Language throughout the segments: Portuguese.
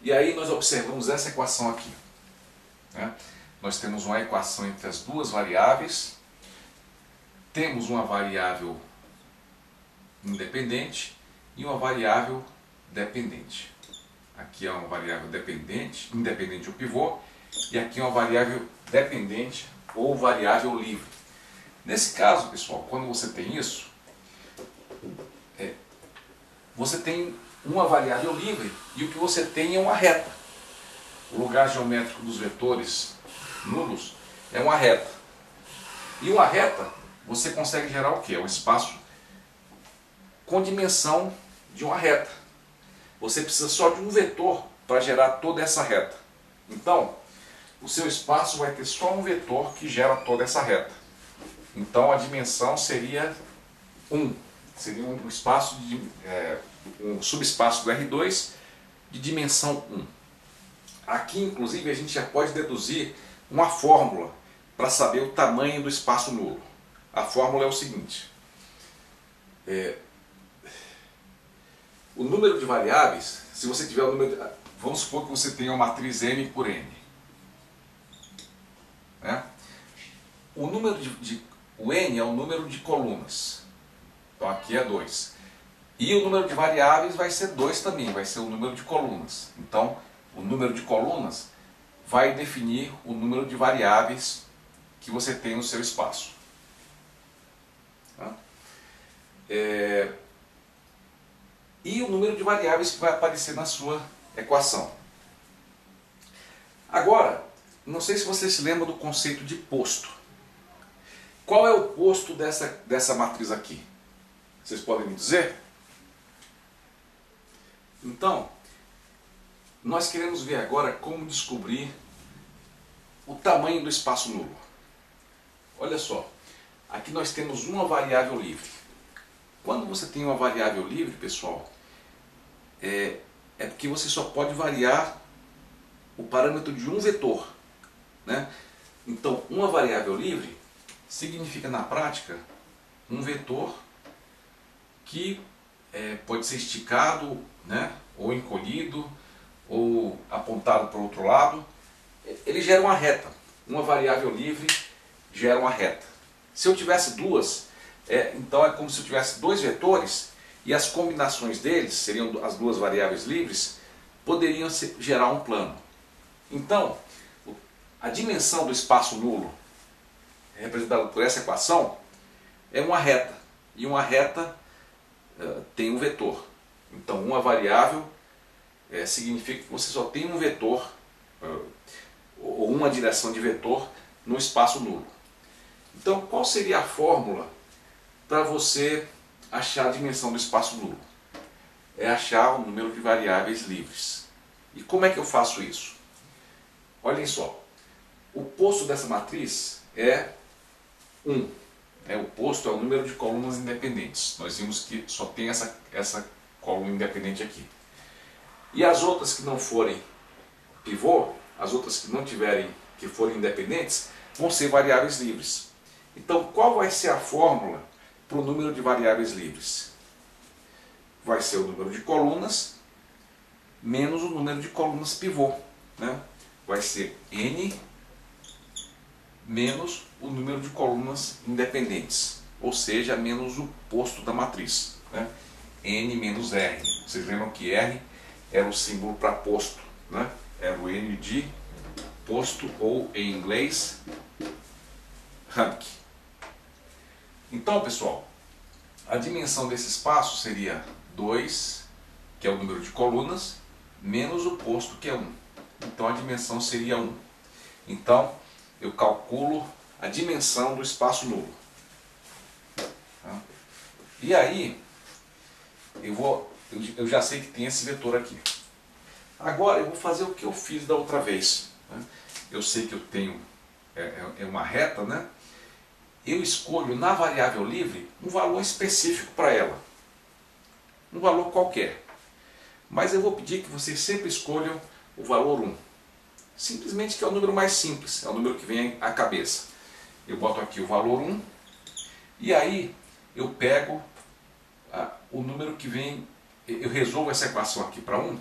E aí nós observamos essa equação aqui, né? Nós temos uma equação entre as duas variáveis, temos uma variável independente e uma variável dependente. Aqui é uma variável dependente, independente ou pivô, e aqui é uma variável dependente ou variável livre. Nesse caso, pessoal, quando você tem isso, você tem uma variável livre e o que você tem é uma reta. O lugar geométrico dos vetores nulos é uma reta. E uma reta, você consegue gerar o quê? É um espaço com dimensão de uma reta. Você precisa só de um vetor para gerar toda essa reta. Então, o seu espaço vai ter só um vetor que gera toda essa reta. Então, a dimensão seria 1. Seria um espaço um subespaço do R2 de dimensão 1. Aqui, inclusive, a gente já pode deduzir uma fórmula para saber o tamanho do espaço nulo. A fórmula é o seguinte: o número de variáveis, se você tiver o número vamos supor que você tenha uma matriz M por N, né? O número o N é o número de colunas. Então aqui é 2. E o número de variáveis vai ser 2 também, vai ser o número de colunas. Então, o número de colunas vai definir o número de variáveis que você tem no seu espaço. Tá? E o número de variáveis que vai aparecer na sua equação. Agora, não sei se você se lembra do conceito de posto. Qual é o posto dessa matriz aqui? Vocês podem me dizer? Então, nós queremos ver agora como descobrir o tamanho do espaço nulo. Olha só, aqui nós temos uma variável livre. Quando você tem uma variável livre, pessoal, é porque você só pode variar o parâmetro de um vetor, né? Então, uma variável livre significa na prática um vetor que pode ser esticado, né? Ou encolhido, ou apontado para o outro lado. Ele gera uma reta. Uma variável livre gera uma reta. Se eu tivesse duas, então é como se eu tivesse dois vetores e as combinações deles, seriam as duas variáveis livres, poderiam gerar um plano. Então, a dimensão do espaço nulo, representada por essa equação, é uma reta. E uma reta tem um vetor. Então, uma variável significa que você só tem um vetor, ou uma direção de vetor, no espaço nulo. Então, qual seria a fórmula para você achar a dimensão do espaço nulo? É achar o número de variáveis livres. E como é que eu faço isso? Olhem só, o posto dessa matriz é 1. O posto é o número de colunas independentes. Nós vimos que só tem essa coluna independente aqui. E as outras que não forem pivô, as outras que não tiverem, que forem independentes, vão ser variáveis livres. Então, qual vai ser a fórmula para o número de variáveis livres? Vai ser o número de colunas menos o número de colunas pivô, né? Vai ser N menos o número de colunas independentes, ou seja, menos o posto da matriz, né? N menos R. Vocês lembram que R era o símbolo para posto, né? Era o N de posto, ou em inglês, rank. Então, pessoal, a dimensão desse espaço seria 2, que é o número de colunas, menos o posto, que é 1. Então a dimensão seria 1. Então eu calculo a dimensão do espaço nulo. Tá? E aí eu já sei que tem esse vetor aqui. Agora eu vou fazer o que eu fiz da outra vez, né? Eu sei que eu tenho uma reta, né? Eu escolho na variável livre um valor específico para ela, um valor qualquer. Mas eu vou pedir que vocês sempre escolham o valor 1. Simplesmente que é o número mais simples, é o número que vem à cabeça. Eu boto aqui o valor 1 e aí eu pego o número que vem, eu resolvo essa equação aqui para 1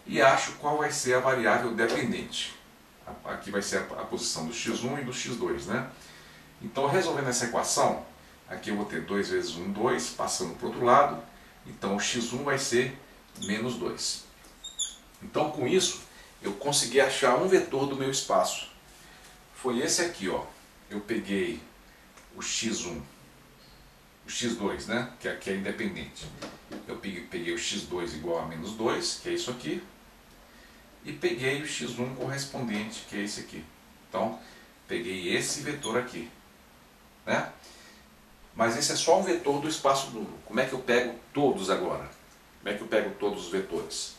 e acho qual vai ser a variável dependente. Aqui vai ser a posição do x1 e do x2, né? Então, resolvendo essa equação, aqui eu vou ter 2 vezes 1, 2, passando para o outro lado. Então, o x1 vai ser menos 2. Então, com isso, eu consegui achar um vetor do meu espaço. Foi esse aqui, ó. Eu peguei o x1, o x2, né? Que aqui é independente. Eu peguei o x2 igual a menos 2, que é isso aqui. E peguei o x1 correspondente, que é esse aqui. Então, peguei esse vetor aqui, né? Mas esse é só um vetor do espaço nulo. Como é que eu pego todos agora? Como é que eu pego todos os vetores?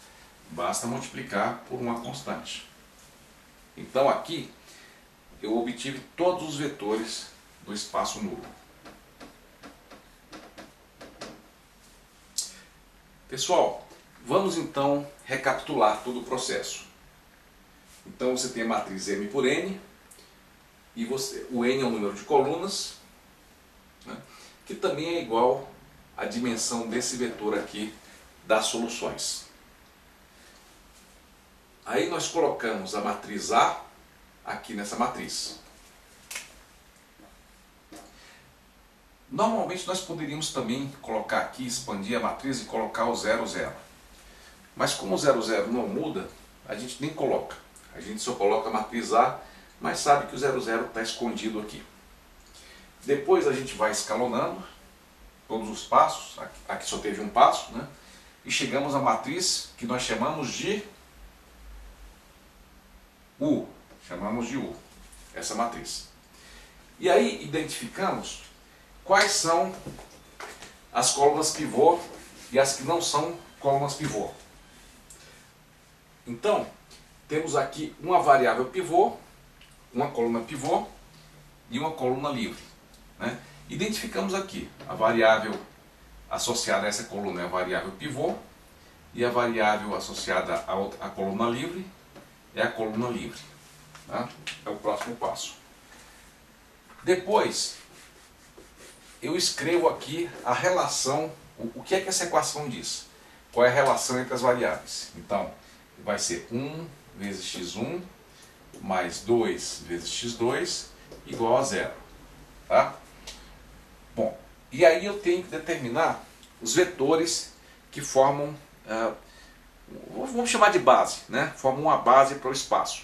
Basta multiplicar por uma constante. Então aqui eu obtive todos os vetores do espaço nulo. Pessoal, vamos então recapitular todo o processo. Então você tem a matriz M por N, e o N é o número de colunas, né, que também é igual à dimensão desse vetor aqui das soluções. Aí nós colocamos a matriz A aqui nessa matriz. Normalmente nós poderíamos também colocar aqui, expandir a matriz e colocar o 0, 0. Mas como o 0, 0 não muda, a gente nem coloca. A gente só coloca a matriz A, mas sabe que o 0, 0 está escondido aqui. Depois a gente vai escalonando todos os passos, aqui só teve um passo, né? E chegamos à matriz que nós chamamos de U. Chamamos de U, essa matriz. E aí identificamos quais são as colunas pivô e as que não são colunas pivô. Então, temos aqui uma variável pivô, uma coluna pivô e uma coluna livre, né? Identificamos aqui a variável associada a essa coluna é a variável pivô e a variável associada à coluna livre é a coluna livre. Tá? É o próximo passo. Depois, eu escrevo aqui a relação, o que é que essa equação diz? Qual é a relação entre as variáveis? Então, vai ser 1 vezes x1 mais 2 vezes x2 igual a 0. Tá? Bom, e aí eu tenho que determinar os vetores que formam, vamos chamar de base, né? Formam uma base para o espaço.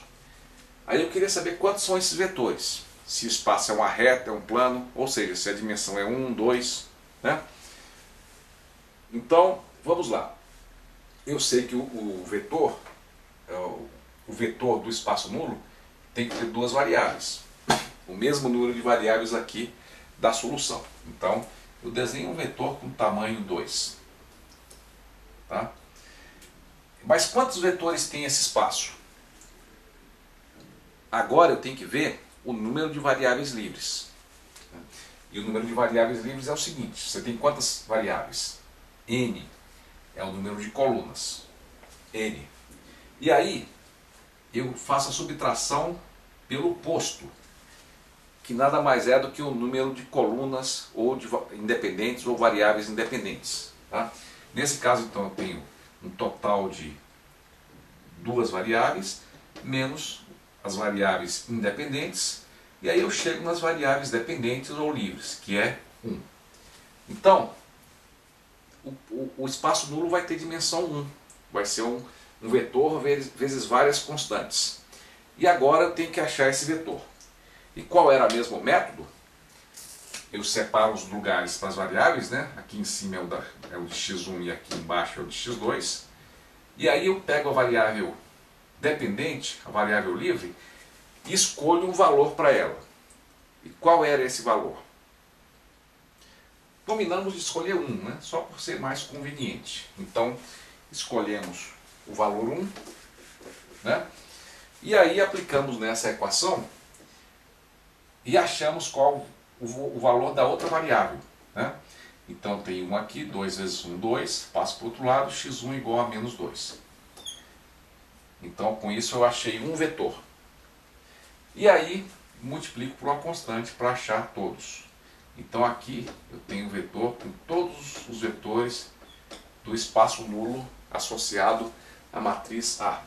Aí eu queria saber quantos são esses vetores. Se o espaço é uma reta, é um plano, ou seja, se a dimensão é 1, 2, né? Então, vamos lá. Eu sei que o vetor do espaço nulo tem que ter duas variáveis. O mesmo número de variáveis aqui da solução. Então, eu desenho um vetor com tamanho 2. Tá? Mas quantos vetores tem esse espaço? Agora eu tenho que ver o número de variáveis livres. E o número de variáveis livres é o seguinte: você tem quantas variáveis? N é o número de colunas. N. E aí eu faço a subtração pelo posto, que nada mais é do que o número de colunas ou de independentes ou variáveis independentes. Tá? Nesse caso, então, eu tenho um total de duas variáveis menos as variáveis independentes, e aí eu chego nas variáveis dependentes ou livres, que é 1. Então, o espaço nulo vai ter dimensão 1, vai ser um vetor vezes várias constantes. E agora eu tenho que achar esse vetor. E qual era mesmo o método? Eu separo os lugares para as variáveis, né? Aqui em cima é o de x1 e aqui embaixo é o de x2. E aí eu pego a variável dependente, a variável livre, e escolho um valor para ela. E qual era esse valor? Combinamos de escolher 1, né? Só por ser mais conveniente. Então, escolhemos o valor 1, né? E aí aplicamos nessa equação e achamos qual o valor da outra variável, né? Então tem 1 aqui, 2 vezes 1, 2, passo para o outro lado, x1 igual a menos 2. Então com isso eu achei um vetor. E aí multiplico por uma constante para achar todos. Então aqui eu tenho um vetor com todos os vetores do espaço nulo associado a matriz A.